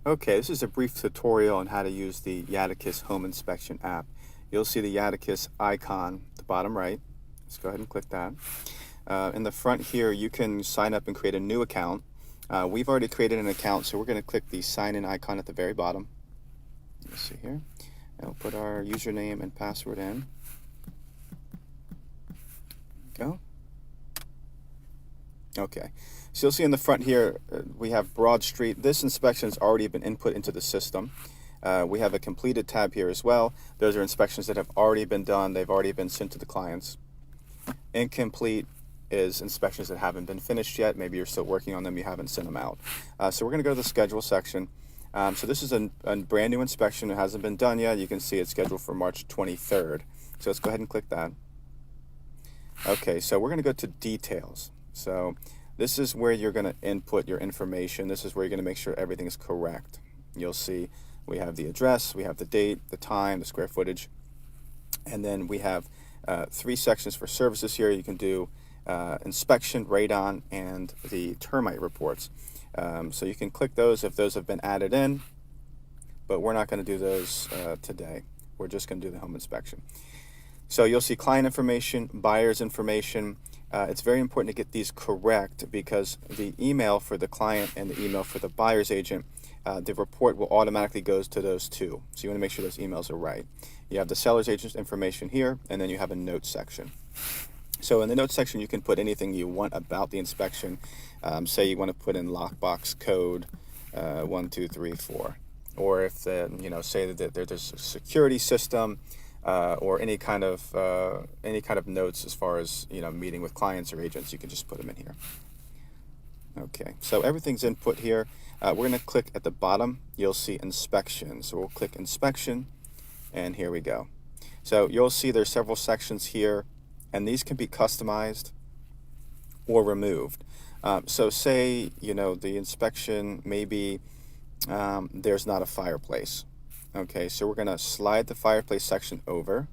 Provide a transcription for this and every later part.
Okay, this is a brief tutorial on how to use the Yadicus Home Inspection app. You'll see the Yadicus icon at the bottom right. Let's go ahead and click that. In the front here, you can sign up and create a new account. We've already created an account, so we're going to click the sign in icon at the very bottom. Let's see here. And we'll put our username and password in. Go. Okay, so you'll see in the front here, we have Broad Street. This inspection has already been input into the system. We have a completed tab here as well. Those are inspections that have already been done. They've already been sent to the clients. Incomplete is inspections that haven't been finished yet. Maybe you're still working on them, you haven't sent them out. So we're going to go to the schedule section. So this is a brand new inspection. It hasn't been done yet. You can see it's scheduled for March 23rd. So let's go ahead and click that. Okay, so we're going to go to details. So this is where you're going to input your information. This is where you're going to make sure everything is correct. You'll see we have the address, we have the date, the time, the square footage, and then we have 3 sections for services here. You can do inspection, radon, and the termite reports. So you can click those if those have been added in, but we're not going to do those today. We're just going to do the home inspection. So you'll see client information, buyer's information. It's very important to get these correct because the email for the client and the email for the buyer's agent, the report will automatically goes to those two. So you want to make sure those emails are right. You have the seller's agent's information here, and then you have a notes section. So in the notes section, you can put anything you want about the inspection. Say you want to put in lockbox code 1234, or if say that there's a security system. Or any kind of notes as far as meeting with clients or agents, you can just put them in here. Okay, so everything's input here. We're going to click at the bottom. You'll see inspection. So we'll click inspection, and here we go. So you'll see there's several sections here, and these can be customized or removed. So say the inspection maybe there's not a fireplace. Okay, so we're going to slide the fireplace section over,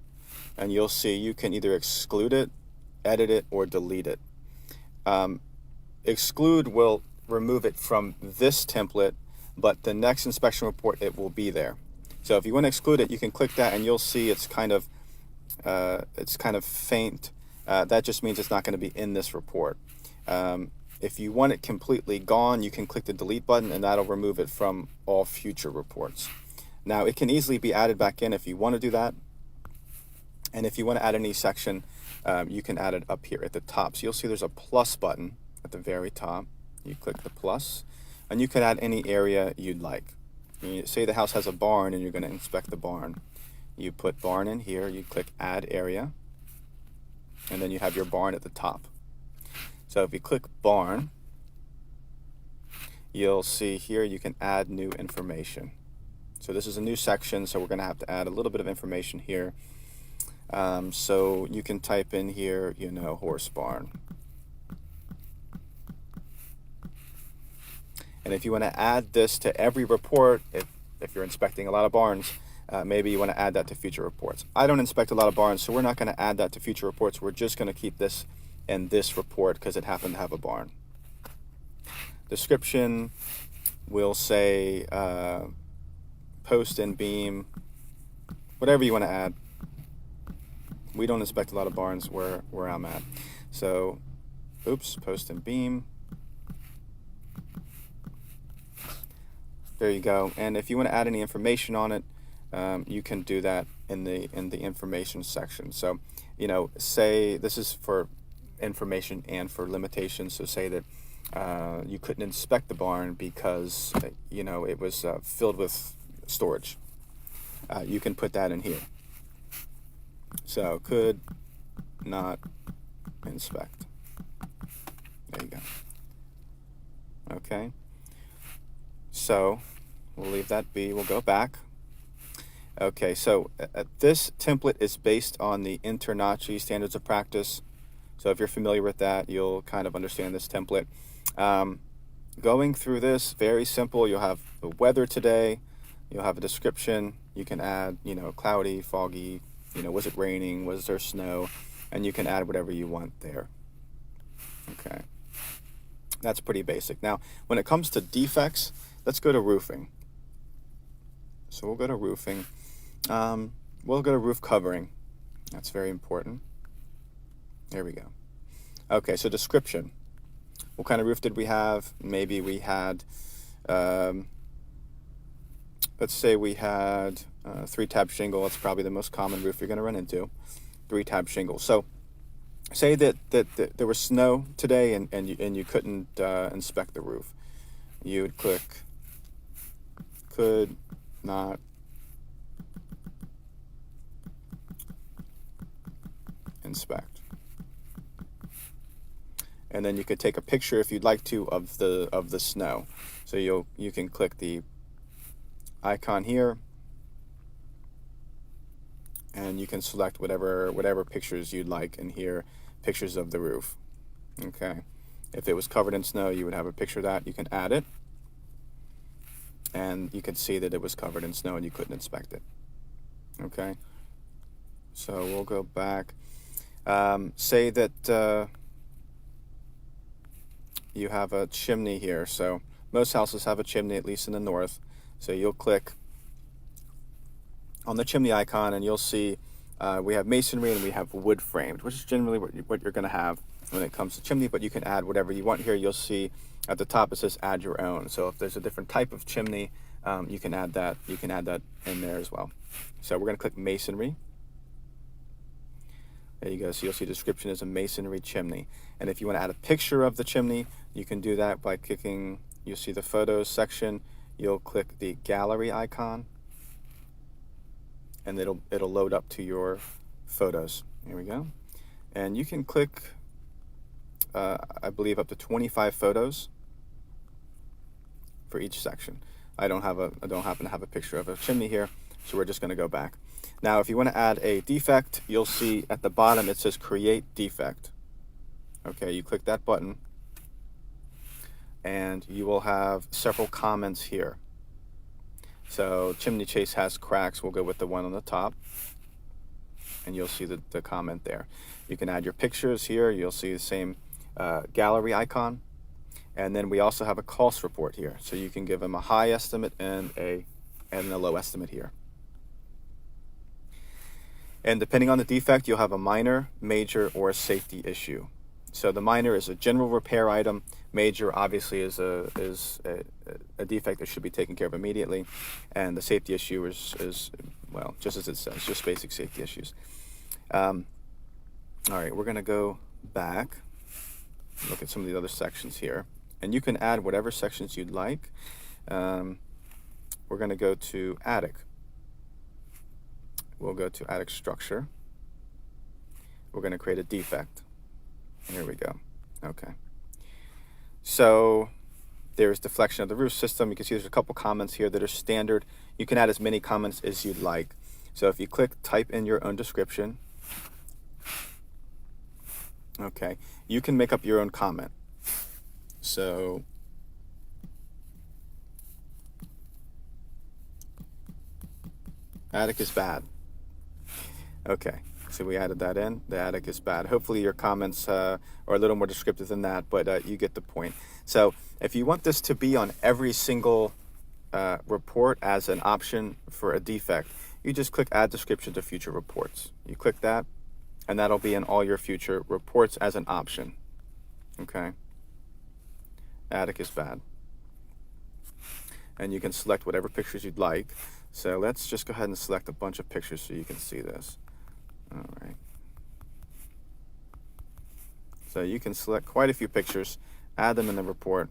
and you'll see you can either exclude it, edit it, or delete it. Exclude will remove it from this template, but the next inspection report, it will be there. So if you want to exclude it, you can click that, and you'll see it's kind of faint. That just means it's not going to be in this report. If you want it completely gone, you can click the delete button, and that'll remove it from all future reports. Now, it can easily be added back in if you want to do that. And if you want to add any section, you can add it up here at the top. So you'll see there's a plus button at the very top. You click the plus, and you can add any area you'd like. Say the house has a barn, and you're going to inspect the barn. You put barn in here, you click add area, and then you have your barn at the top. So if you click barn, you'll see here you can add new information. So this is a new section, so we're going to have to add a little bit of information here. So you can type in here, horse barn. And if you want to add this to every report, if you're inspecting a lot of barns, maybe you want to add that to future reports. I don't inspect a lot of barns, so we're not going to add that to future reports. We're just going to keep this in this report because it happened to have a barn. Description will say post and beam, whatever you want to add. We don't inspect a lot of barns where I'm at. So, post and beam. There you go. And if you want to add any information on it, you can do that in the information section. So, say this is for information and for limitations. So say that you couldn't inspect the barn because it was filled with storage. You can put that in here. So could not inspect. There you go. Okay. So we'll leave that be. We'll go back. Okay, so this template is based on the InterNACHI standards of practice. So if you're familiar with that, you'll kind of understand this template. Going through this, very simple. You'll have the weather today. You'll have a description. You can add, cloudy, foggy, was it raining? Was there snow? And you can add whatever you want there. Okay. That's pretty basic. Now, when it comes to defects, let's go to roofing. So we'll go to roofing. We'll go to roof covering. That's very important. There we go. Okay, so description. What kind of roof did we have? Maybe we had, let's say we had 3-tab shingle. That's probably the most common roof you're going to run into. 3-tab shingle. So say that there was snow today and you couldn't inspect the roof. You would click could not inspect. And then you could take a picture if you'd like to of the snow. So you can click the icon here and you can select whatever pictures you'd like, and here pictures of the roof. Okay, if it was covered in snow, you would have a picture of that. You can add it and you can see that it was covered in snow and you couldn't inspect it. Okay, so we'll go back. Say that you have a chimney here. So most houses have a chimney, at least in the north. So you'll click on the chimney icon and you'll see we have masonry and we have wood framed, which is generally what you're going to have when it comes to chimney, but you can add whatever you want here. You'll see at the top it says add your own. So if there's a different type of chimney, you can add that in there as well. So we're going to click masonry. There you go. So you'll see description is a masonry chimney. And if you want to add a picture of the chimney, you can do that by clicking, you'll see the photos section. You'll click the gallery icon and it'll load up to your photos. Here we go. And you can click, I believe, up to 25 photos for each section. I don't happen to have a picture of a chimney here, so we're just going to go back. Now, if you want to add a defect, you'll see at the bottom it says create defect. Okay, you click that button and you will have several comments here. So chimney chase has cracks. We'll go with the one on the top and you'll see the comment there. You can add your pictures here. You'll see the same gallery icon. And then we also have a cost report here. So you can give them a high estimate and a low estimate here. And depending on the defect, you'll have a minor, major, or a safety issue. So the minor is a general repair item. Major obviously is a defect that should be taken care of immediately. And the safety issue is well, just as it says, just basic safety issues. All right, we're gonna go back, look at some of the other sections here. And you can add whatever sections you'd like. We're gonna go to attic. We'll go to attic structure. We're going to create a defect. Here we go. Okay. So there's deflection of the roof system. You can see there's a couple comments here that are standard. You can add as many comments as you'd like. So if you click type in your own description, okay, you can make up your own comment. So attic is bad. Okay, so we added that in. The attic is bad. Hopefully your comments are a little more descriptive than that, but you get the point. So if you want this to be on every single report as an option for a defect, you just click add description to future reports. You click that, and that'll be in all your future reports as an option. Okay, attic is bad. And you can select whatever pictures you'd like. So let's just go ahead and select a bunch of pictures so you can see this. All right. So you can select quite a few pictures, add them in the report.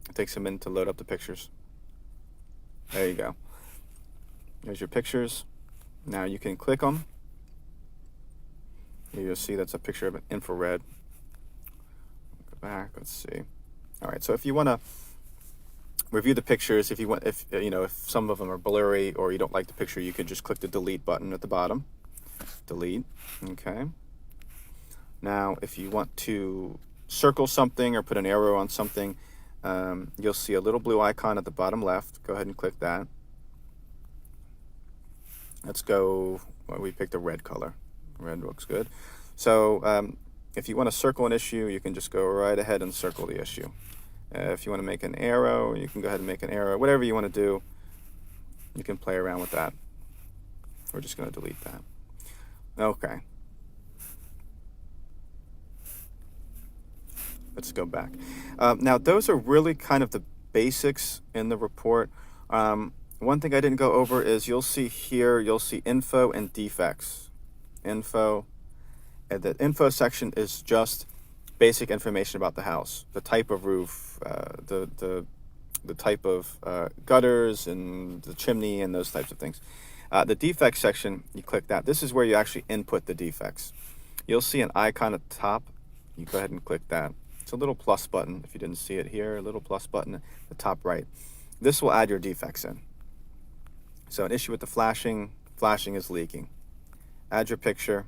It takes a minute to load up the pictures. There you go. There's your pictures. Now you can click them. Here you'll see that's a picture of an infrared. Go back, let's see. All right, so if you want to review the pictures, if some of them are blurry or you don't like the picture, you can just click the delete button at the bottom. Delete. Okay. Now, if you want to circle something or put an arrow on something, you'll see a little blue icon at the bottom left. Go ahead and click that. Let's go, well, we picked a red color. Red looks good. So if you want to circle an issue, you can just go right ahead and circle the issue. If you want to make an arrow, you can go ahead and make an arrow. Whatever you want to do, You can play around with that. We're just going to delete that. Okay. Let's go back. Now, those are really kind of the basics in the report. One thing I didn't go over is you'll see here, you'll see info and defects. Info, and the info section is just basic information about the house, the type of roof, the type of gutters and the chimney and those types of things. The defects section, you click that. This is where you actually input the defects. You'll see an icon at the top. You go ahead and click that. It's a little plus button. If you didn't see it here, a little plus button at the top right. This will add your defects in. So an issue with the flashing is leaking. Add your picture.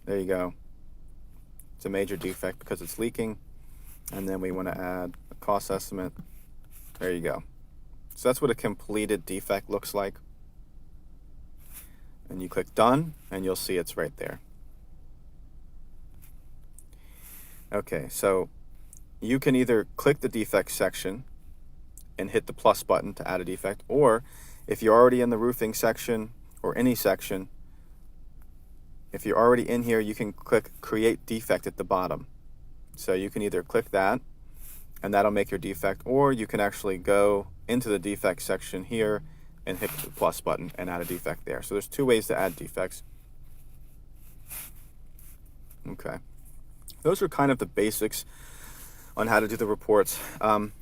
There you go. It's a major defect because it's leaking. And then we want to add a cost estimate. There you go. So that's what a completed defect looks like. And you click done, and you'll see it's right there. Okay, so you can either click the defect section and hit the plus button to add a defect, or if you're already in the roofing section or any section, if you're already in here, you can click create defect at the bottom. So you can either click that and that'll make your defect, or you can actually go into the defect section here and hit the plus button and add a defect there. So there's two ways to add defects. Okay. Those are kind of the basics on how to do the reports.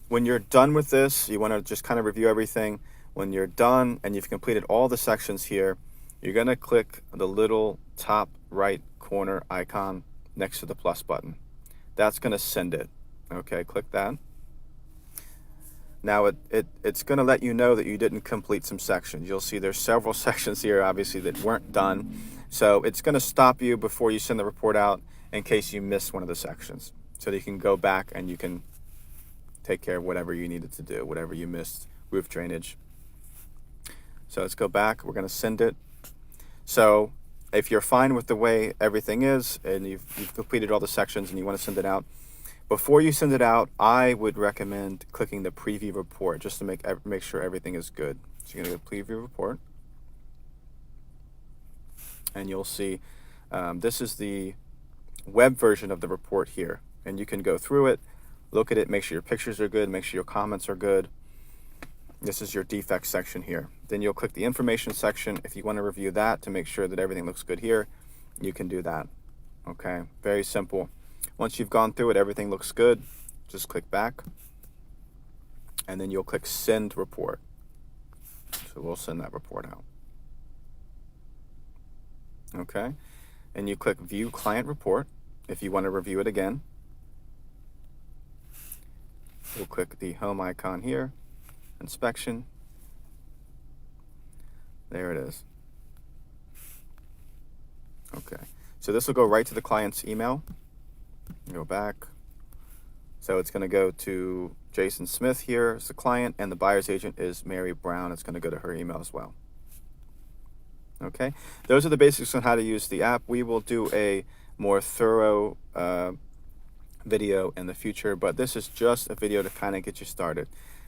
When you're done with this, you want to just kind of review everything. When you're done and you've completed all the sections here, you're going to click the little top right corner icon next to the plus button. That's going to send it. Okay, click that. Now it's going to let you know that you didn't complete some sections. You'll see there's several sections here, obviously, that weren't done. So it's going to stop you before you send the report out in case you miss one of the sections. So that you can go back and you can take care of whatever you needed to do, whatever you missed, roof drainage. So let's go back. We're going to send it. So if you're fine with the way everything is and you've completed all the sections and you want to send it out, before you send it out, I would recommend clicking the preview report just to make sure everything is good. So you're going to go preview report, and you'll see this is the web version of the report here, and you can go through it, look at it, make sure your pictures are good, make sure your comments are good. This is your defects section here. Then you'll click the information section. If you want to review that to make sure that everything looks good here, you can do that. Okay, very simple. Once you've gone through it, everything looks good, just click back, and then you'll click send report. So we'll send that report out. Okay, and you click view client report if you want to review it again. We'll click the home icon here, inspection. There it is. Okay, so this will go right to the client's email. Go back. So it's going to go to Jason Smith here as the client, and the buyer's agent is Mary Brown. It's going to go to her email as well. Okay, those are the basics on how to use the app. We will do a more thorough video in the future, but this is just a video to kind of get you started.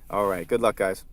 All right, good luck, guys.